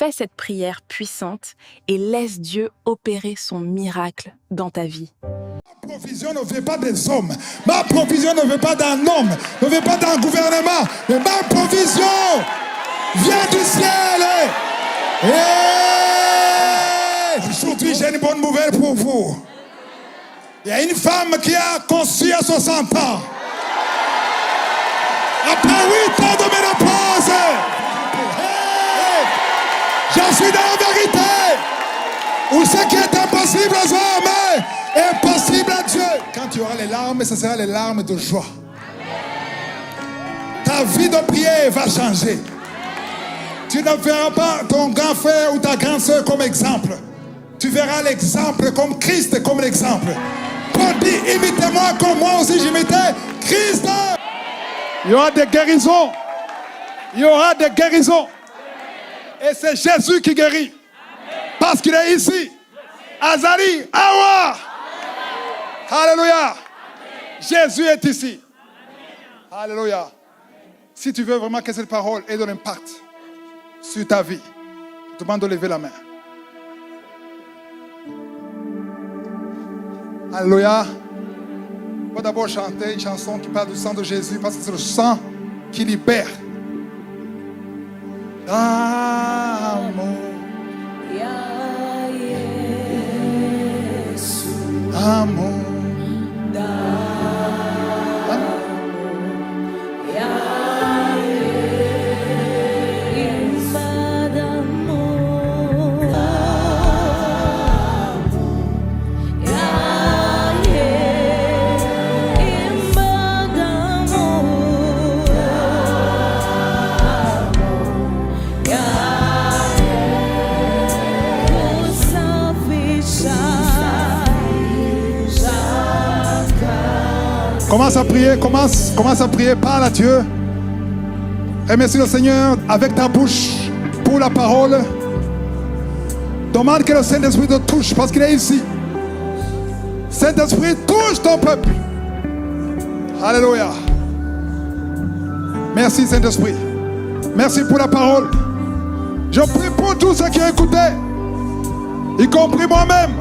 Fais cette prière puissante et laisse Dieu opérer son miracle dans ta vie. Ma provision ne vient pas des hommes. Ma provision ne vient pas d'un homme, ne vient pas d'un gouvernement. Mais ma provision vient du ciel. Aujourd'hui, j'ai une bonne nouvelle pour vous. Il y a une femme qui a conçu à 60 ans. Après 8 ans de ménopause. Je suis dans la vérité. Où ce qui est impossible aux hommes est possible à Dieu. Quand tu auras les larmes, ce sera les larmes de joie. Ta vie de prière va changer. Tu ne verras pas ton grand frère ou ta grande soeur comme exemple. Tu verras l'exemple comme Christ comme l'exemple. Paul dit, imitez-moi comme moi aussi j'imitais Christ. Il y aura des guérisons. Il y aura des guérisons. Et c'est Jésus qui guérit. Parce qu'il est ici. Azali, Awa. Alléluia. Jésus est ici. Alléluia. Si tu veux vraiment que cette parole ait de l'impact sur ta vie, je te demande de lever la main. Alléluia. On va d'abord chanter une chanson qui parle du sang de Jésus parce que c'est le sang qui libère. Amour. Amour. Commence à prier, commence à prier, parle à Dieu. Remercie le Seigneur avec ta bouche pour la parole. Demande que le Saint-Esprit te touche parce qu'il est ici. Saint-Esprit, touche ton peuple. Alléluia. Merci Saint-Esprit. Merci pour la parole. Je prie pour tous ceux qui ont écouté, y compris moi-même.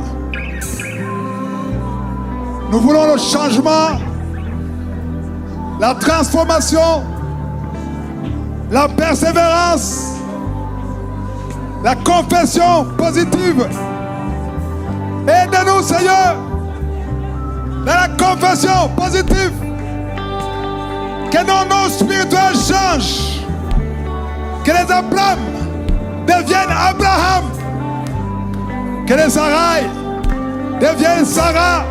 Nous voulons le changement, la transformation, la persévérance, la confession positive. Aide-nous, Seigneur, dans la confession positive. Que nos noms spirituels changent. Que les Abraham deviennent Abraham. Que les Sarai deviennent Sarah.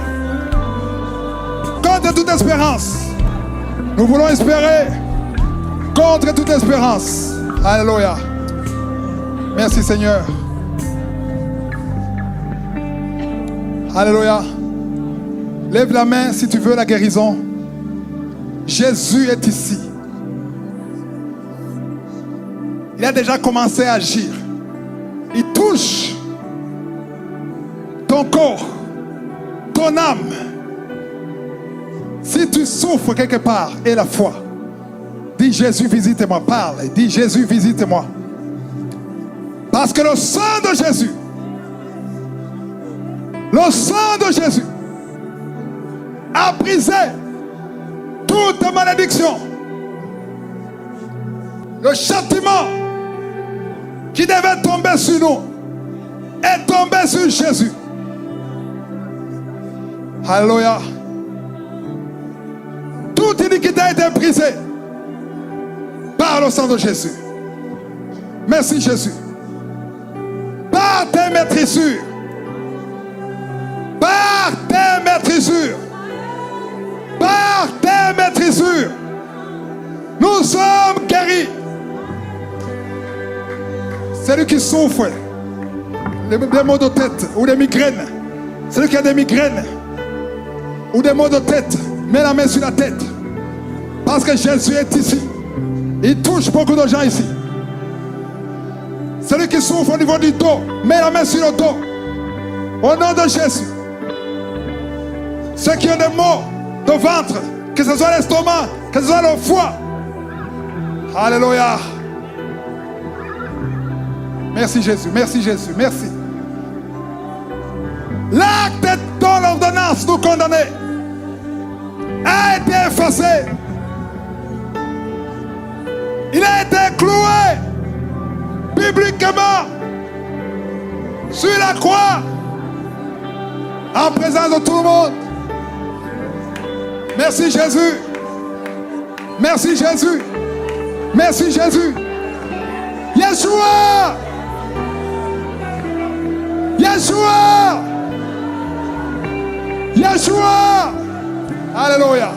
Contre toute espérance. Nous voulons espérer contre toute espérance. Alléluia. Merci Seigneur. Alléluia. Lève la main si tu veux la guérison. Jésus est ici. Il a déjà commencé à agir. Il touche ton corps, ton âme. Si tu souffres quelque part, et la foi, dis Jésus visite-moi, parle, dis Jésus visite-moi. Parce que le sang de Jésus, a brisé toute malédiction. Le châtiment qui devait tomber sur nous est tombé sur Jésus. Alléluia. Toute iniquité a été brisée par le sang de Jésus. Merci Jésus. Par tes maîtrisures. Par tes maîtrisures. Par tes maîtrisures. Nous sommes guéris. Celui qui souffre des maux de tête ou des migraines. Celui qui a des migraines ou des maux de tête, mets la main sur la tête. Parce que Jésus est ici. Il touche beaucoup de gens ici. Celui qui souffre au niveau du dos, mets la main sur le dos. Au nom de Jésus. Ceux qui ont des maux de ventre, que ce soit l'estomac, que ce soit le foie. Alléluia. Merci Jésus, merci Jésus, merci. L'acte dont l'ordonnance nous condamnait a été effacé. Il a été cloué publiquement sur la croix en présence de tout le monde. Merci Jésus. Merci Jésus. Merci Jésus. Yeshua. Yeshua. Yeshua. Alléluia.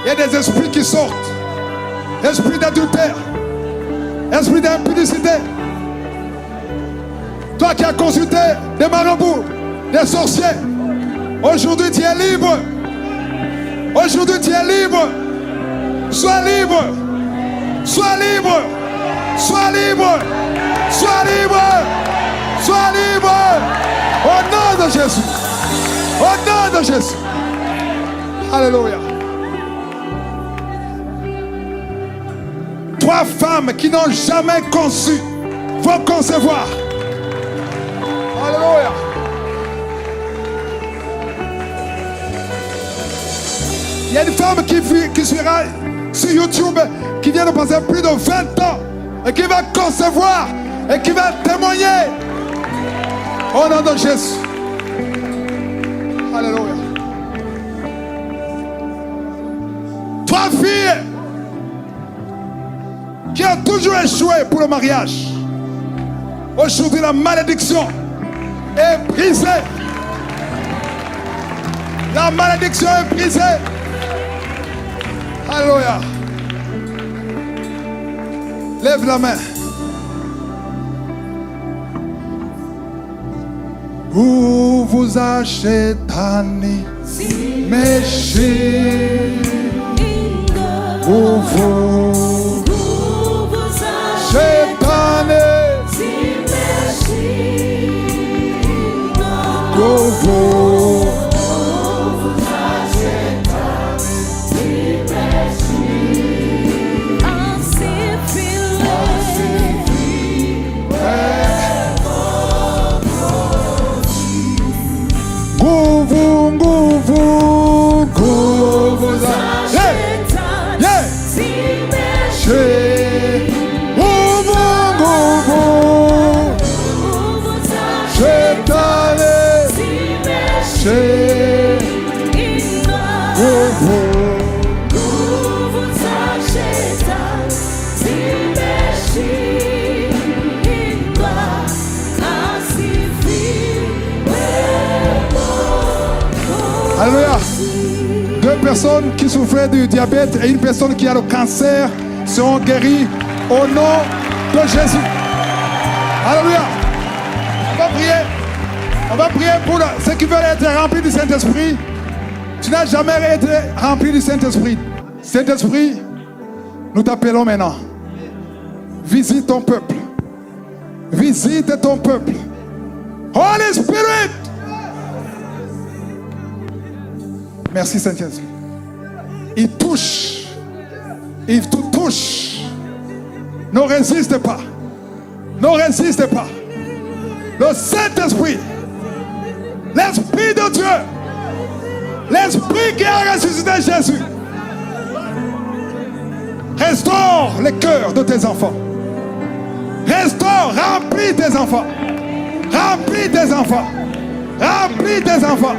Il y a des esprits qui sortent. Esprit d'adultère. Esprit d'impudicité. Toi qui as consulté des marabouts, des sorciers, aujourd'hui tu es libre. Aujourd'hui tu es libre. Sois libre. Sois libre. Sois libre. Sois libre. Sois libre. Au nom de Jésus. Au nom de Jésus. Alléluia. 3 femmes qui n'ont jamais conçu vont concevoir. Alléluia. Il y a une femme qui suivra sur YouTube, qui vient de passer plus de 20 ans et qui va concevoir et qui va témoigner au nom de Jésus. Alléluia. 3 filles qui ont toujours échoué pour le mariage. Aujourd'hui, la malédiction est brisée. La malédiction est brisée. Alléluia. Lève la main. Où vous achetez méchés. Où vous achetez Alléluia. 2 personnes qui souffraient du diabète et une personne qui a le cancer seront guéries au nom de Jésus. Alléluia. On va prier. On va prier pour ceux qui veulent être remplis du Saint-Esprit. Tu n'as jamais été rempli du Saint-Esprit. Saint-Esprit, nous t'appelons maintenant. Visite ton peuple. Visite ton peuple. Holy Spirit. Merci Saint-Esprit. Il touche. Il te touche. Ne résiste pas. Ne résiste pas. Le Saint-Esprit. L'Esprit de Dieu. L'Esprit qui a ressuscité Jésus. Restaure le cœur de tes enfants. Restaure, remplis tes enfants. Remplis tes enfants. Remplis tes enfants.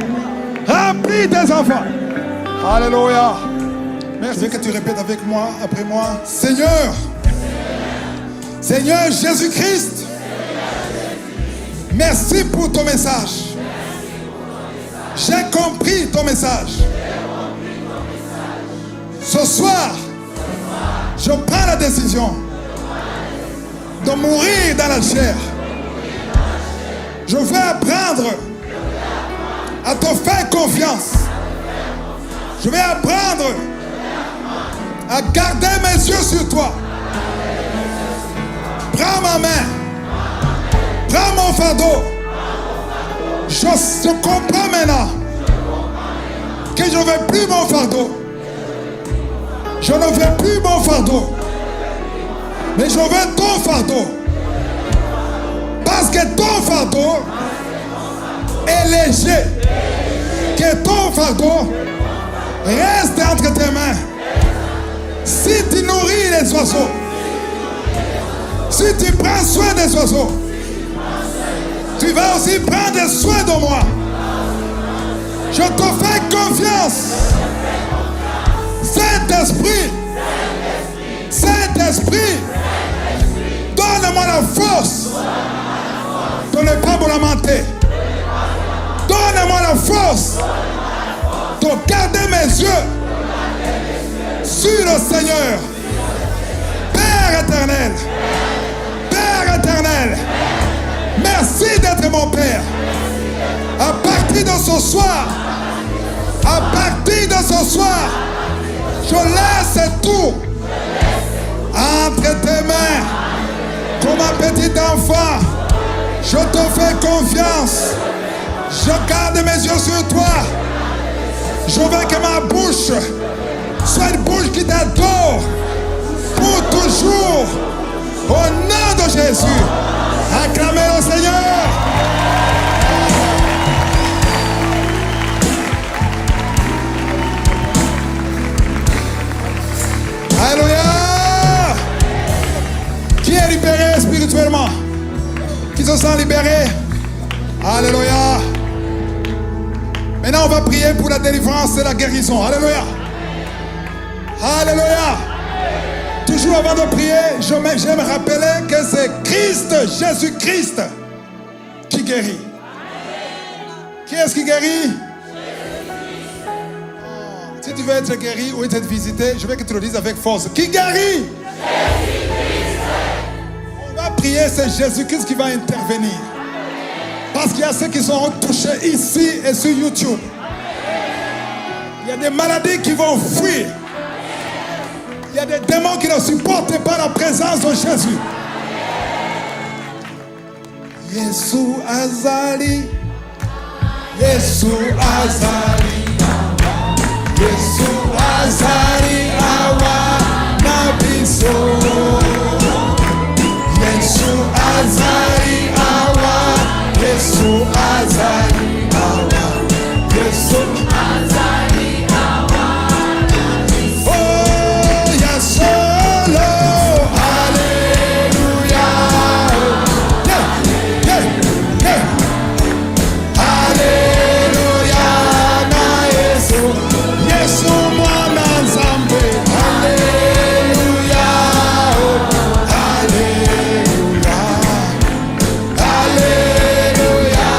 Remplis tes enfants. Alléluia. Merci. Je veux que tu répètes avec moi, après moi. Seigneur. Seigneur Jésus-Christ. Merci pour ton message. J'ai compris ton message. Ce soir, je prends la décision de mourir dans la chair. Je vais apprendre à te faire confiance. Je vais apprendre à garder mes yeux sur toi. Prends ma main. Prends mon fardeau. Je comprends maintenant que je ne veux plus mon fardeau. Je ne veux plus mon fardeau. Mais je veux ton fardeau. Parce que ton fardeau est léger. Que ton fardeau reste entre tes mains. Si tu nourris les oiseaux, si tu prends soin des oiseaux, tu vas aussi prendre soin de moi. Je te fais confiance. Saint-Esprit, Saint-Esprit, donne-moi la force de ne pas me lamenter. Donne-moi la force de garder mes yeux sur le Seigneur. Père éternel, Père éternel, merci d'être mon Père. À partir de ce soir, à partir de ce soir, je laisse tout entre tes mains. Comme un petit enfant, je te fais confiance. Je garde mes yeux sur toi. Je veux que ma bouche soit une bouche qui t'adore pour toujours. Au nom de Jésus, acclamez le Seigneur. Alléluia. Qui est libéré spirituellement? Qui se sent libéré? Alléluia. Maintenant, on va prier pour la délivrance et la guérison. Alléluia. Alléluia. Toujours avant de prier, j'aime rappeler que c'est Christ, Jésus-Christ, qui guérit. Qui est-ce qui guérit? Si tu veux être guéri ou être visité, je veux que tu le dises avec force. Qui guérit? On va prier, c'est Jésus-Christ qui va intervenir. Parce qu'il y a ceux qui sont touchés ici et sur YouTube. Il y a des maladies qui vont fuir. Il y a des démons qui ne supportent pas la présence de Jésus. Yesu azali, Yesu azali, Yesu azali awa nabiso. Yesu azali awa, Yesu azali awa, Yesu azali awa. Oh, Yasolo, Alléluia. Yeah, yeah, yeah. Alléluia na Yesu, Yesu mwana Nzambe. Alléluia, oh, Alléluia. Alléluia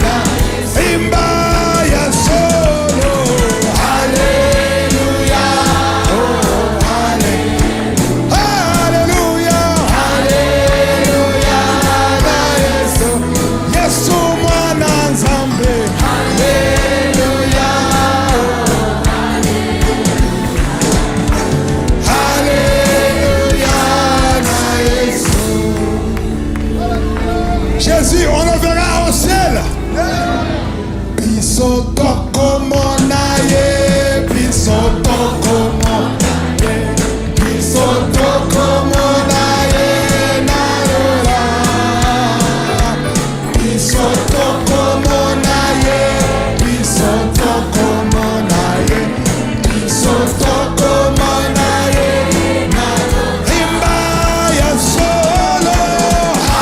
na imba Yasolo. Alléluia, oh, Alléluia. Alléluia, Alléluia na Yesu, Yesu mwana Nzambe. Alléluia, oh, Alléluia na Yesu. Jésus, on le verra au ciel. Biso tokomo na ye, biso tokomo na ye, biso tokomo na ye na yola. Biso tokomo na ye, biso tokomo na ye, biso tokomo na ye na yola. Imba ya solo.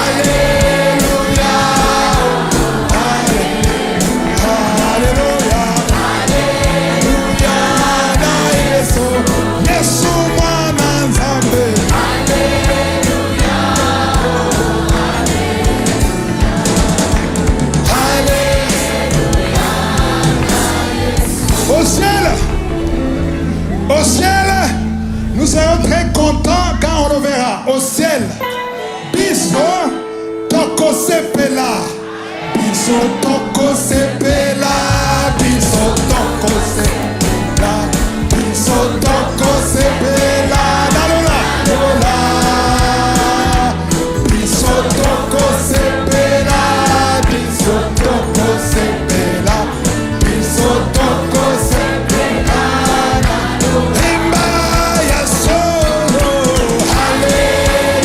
Alléluia, Alléluia, Alléluia na Yesu, Yesu mwana Nzambe. Alléluia, Alléluia. Au ciel, nous serons très contents quand on le verra. Au ciel, biso toko sepela, biso toko sepela, biso toko sepela, biso toko sepela, dalola, dalola, biso toko sepela, biso toko sepela, biso toko sepela, imba ya solo. Alléluia.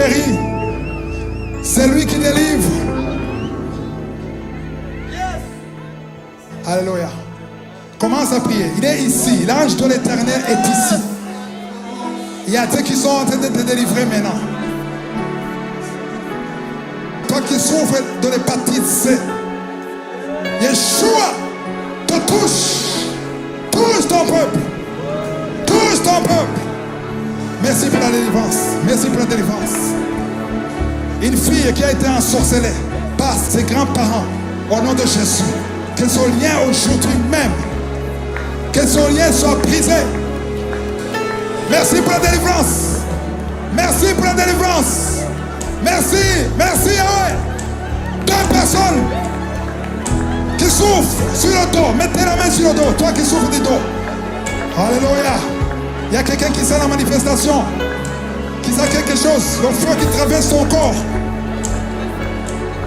guérit. C'est lui qui délivre. Alléluia. Commence à prier. Il est ici. L'ange de l'Éternel est ici. Il y a ceux qui sont en train de te délivrer maintenant. Toi qui souffres de l'hépatite C, Yeshua te touche. Touche ton peuple. Touche ton peuple. Merci pour la délivrance. Merci pour la délivrance. Une fille qui a été ensorcelée par ses grands-parents, au nom de Jésus, que son lien aujourd'hui même, que son lien soit brisé. Merci pour la délivrance. Merci pour la délivrance. Merci, merci, ouais. 2 personnes qui souffrent sur le dos. Mettez la main sur le dos, toi qui souffres du dos. Alléluia. Il y a quelqu'un qui sent la manifestation, qui sent quelque chose, le feu qui traverse son corps.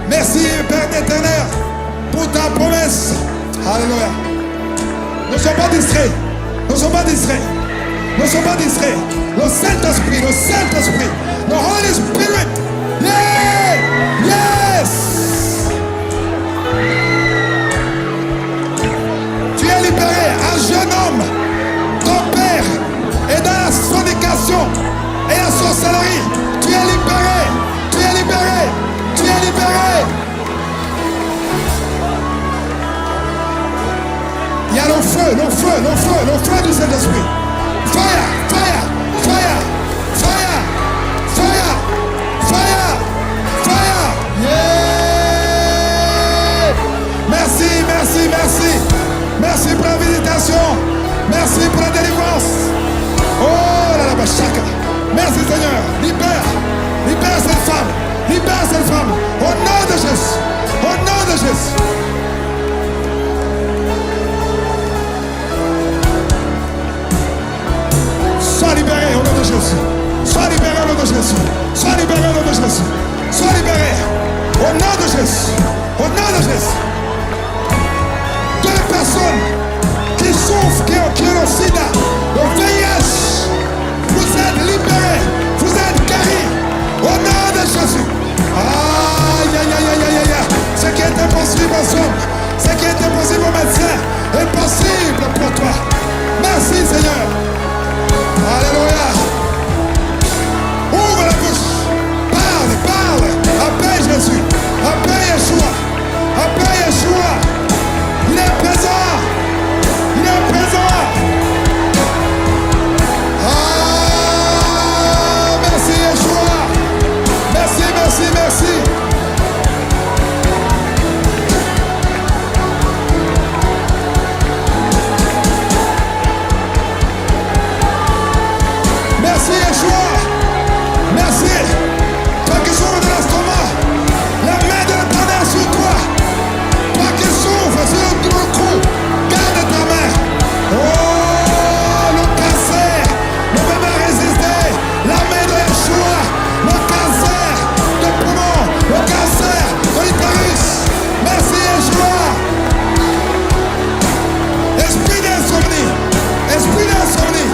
Merci, Père éternel, pour ta promesse. Alléluia. Ne sois pas distrait. Ne sois pas distrait. Ne sois pas distrait. Le Saint-Esprit, the Holy Spirit. Yeah! Yes! Tu es libéré, un jeune homme. Ton père est dans la fornication et la sorcellerie. Tu es libéré. Tu es libéré. Tu es libéré. Il y a le feu du Saint-Esprit. Fire, fire, fire, fire, fire, fire, fire. Yeah! Merci, merci, merci. Merci pour la visitation. Merci pour la délivrance. Oh là là, chacun. Merci Seigneur. Libère. Libère cette femme. Libère cette femme. Au nom de Jésus. Au nom de Jésus. Sois libéré au nom de Jésus. Sois libéré au nom de Jésus. Sois libéré au nom de Jésus. Sois libéré au nom de Jésus. Au nom de Jésus. 2 personnes qui souffrent, qui ont le sida, le VIH. Vous êtes libérés. Vous êtes guéris. Au nom de Jésus. Aïe, aïe, aïe, aïe, aïe, aïe. Ce qui est impossible aux hommes, ce qui est impossible aux médecins, est possible pour toi. Merci Seigneur. Alléluia. Ouvre la bouche. Parle, parle. Appelle Jésus. Appelle Yeshua. Appelle Yeshua. Il est présent. Il est présent. Ah, merci Yeshua. Merci, merci, merci. Merci Yeshua. Merci. Toi qui souffres de l'estomac, la main de l'Éternel sur toi. Toi qui souffres sur le cou, garde ta main. Oh, le cancer ne peut pas résister. La main de Yeshua. Le cancer de poumon, le cancer de l'utérus. Merci Yeshua. Esprit d'insomnie. Esprit d'insomnie.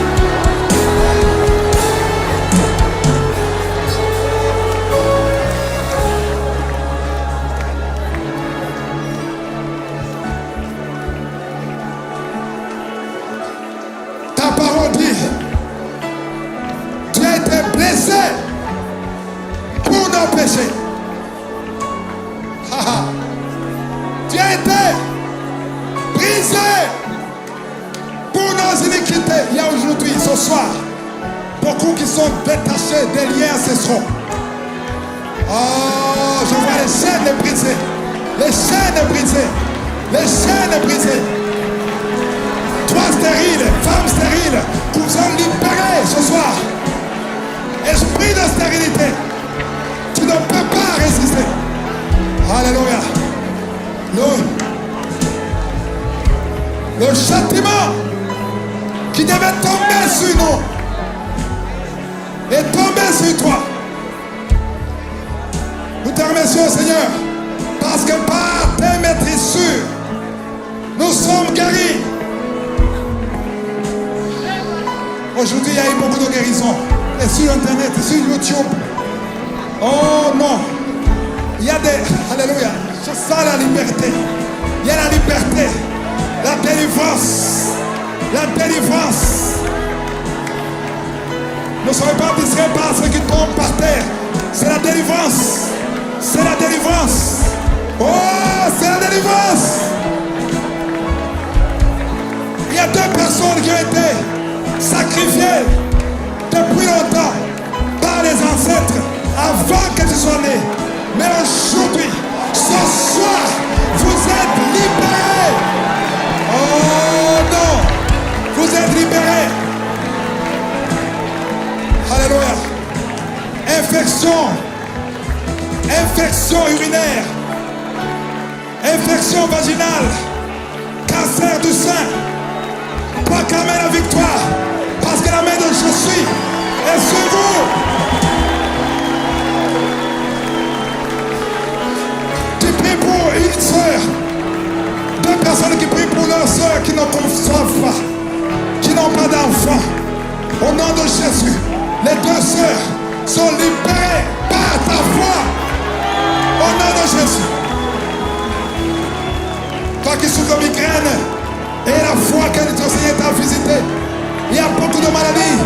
Ta parole dit, tu as été blessé pour nos péchés. Tu as été brisé pour nos iniquités. Il y a aujourd'hui, ce soir, beaucoup qui sont détachés des liens ancestraux. Oh, je vois les chaînes brisées. Les chaînes brisées. Les chaînes brisées. Toi stérile, femme stérile, nous sommes libérés ce soir. Esprit de stérilité, tu ne peux pas résister. Alléluia. Le châtiment qui devait tomber sur nous est tombé sur toi. Nous te remercions Seigneur, parce que par tes maîtrisures, nous sommes guéris. Aujourd'hui, il y a eu beaucoup de guérisons. Et sur Internet, et sur YouTube, Oh non. Il y a des... Alléluia. Je sens la liberté. Il y a la liberté. La délivrance. La délivrance. Ne soyez pas distraits par ceux qui tombent par terre. C'est la délivrance. C'est la délivrance. Oh, c'est la délivrance. Il y a 2 personnes qui ont été sacrifiées depuis longtemps par les ancêtres avant que tu sois né. Mais aujourd'hui, ce soir, vous êtes libérés. Oh non, vous êtes libérés. Alléluia. Infection. Infection urinaire. Infection vaginale. Cancer du sein. Proclamez la victoire. Parce que la main de Jésus est sur vous. Tu pries pour une soeur. 2 personnes qui prient pour leur soeur qui ne conçoivent pas. Qui n'ont pas d'enfants. Au nom de Jésus. Les 2 sœurs sont libérées par ta foi. Au nom de Jésus. Toi qui souffres de migraine et la foi que ton Seigneur t'a visité. Il y a beaucoup de maladies.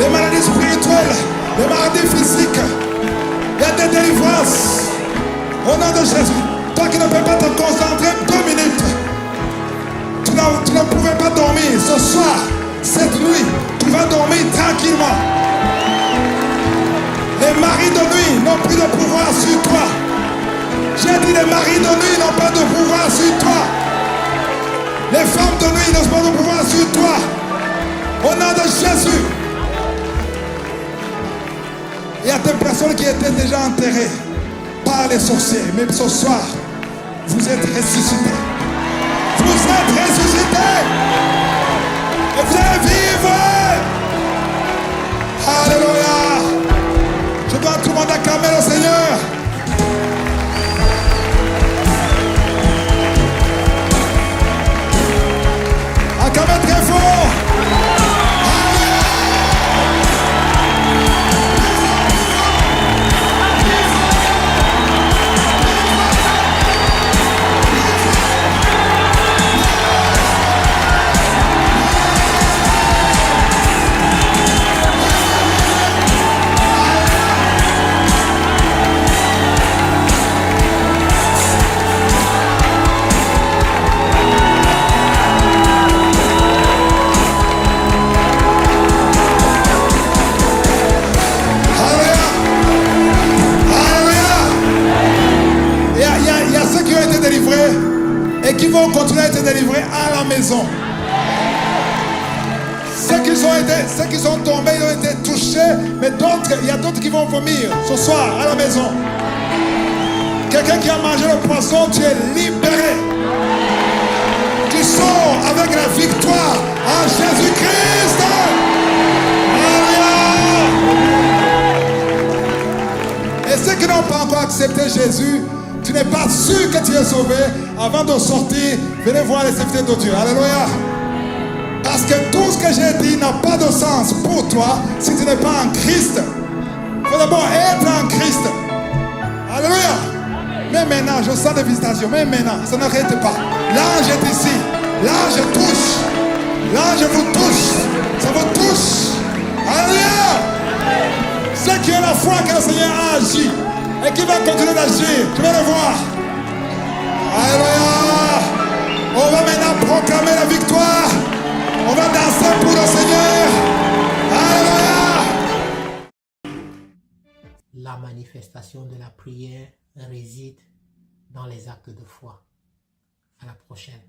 Les maladies spirituelles, les maladies physiques. Il y a des délivrances. Au nom de Jésus. Toi qui ne peux pas te concentrer 2 minutes. Tu ne pouvais pas dormir. Ce soir, cette nuit, tu vas dormir tranquillement. Les maris de nuit n'ont plus de pouvoir sur toi. J'ai dit les maris de nuit n'ont pas de pouvoir sur toi. Les femmes de nuit n'ont pas de pouvoir sur toi. Au nom de Jésus. Il y a des personnes qui étaient déjà enterrées par les sorciers. Mais ce soir, vous êtes ressuscités. Vous êtes ressuscités. Et vous allez vivre. Alléluia. Je dois tout le monde acclamer le Seigneur. Acclamez très fort. Et qui vont continuer à être délivrés à la maison. Ceux qui sont tombés, ils ont été touchés, mais d'autres, il y a d'autres qui vont vomir ce soir à la maison. Quelqu'un qui a mangé le poisson, tu es libéré. Tu sors avec la victoire en Jésus-Christ. Alléluia. Et ceux qui n'ont pas encore accepté Jésus, tu n'es pas sûr que tu es sauvé. Avant de sortir, venez voir les serviteurs de Dieu. Alléluia. Parce que tout ce que j'ai dit n'a pas de sens pour toi si tu n'es pas en Christ. Il faut d'abord être en Christ. Alléluia. Mais maintenant, je sens des visitations. Mais maintenant, ça n'arrête pas. L'ange est ici. L'ange touche. L'ange vous touche. Ça vous touche. Alléluia. Ceux qui ont la foi que le Seigneur a agi et qui va continuer d'agir, je vais le voir. Alléluia. On va maintenant proclamer la victoire. On va danser pour le Seigneur. Alléluia. La manifestation de la prière réside dans les actes de foi. À la prochaine.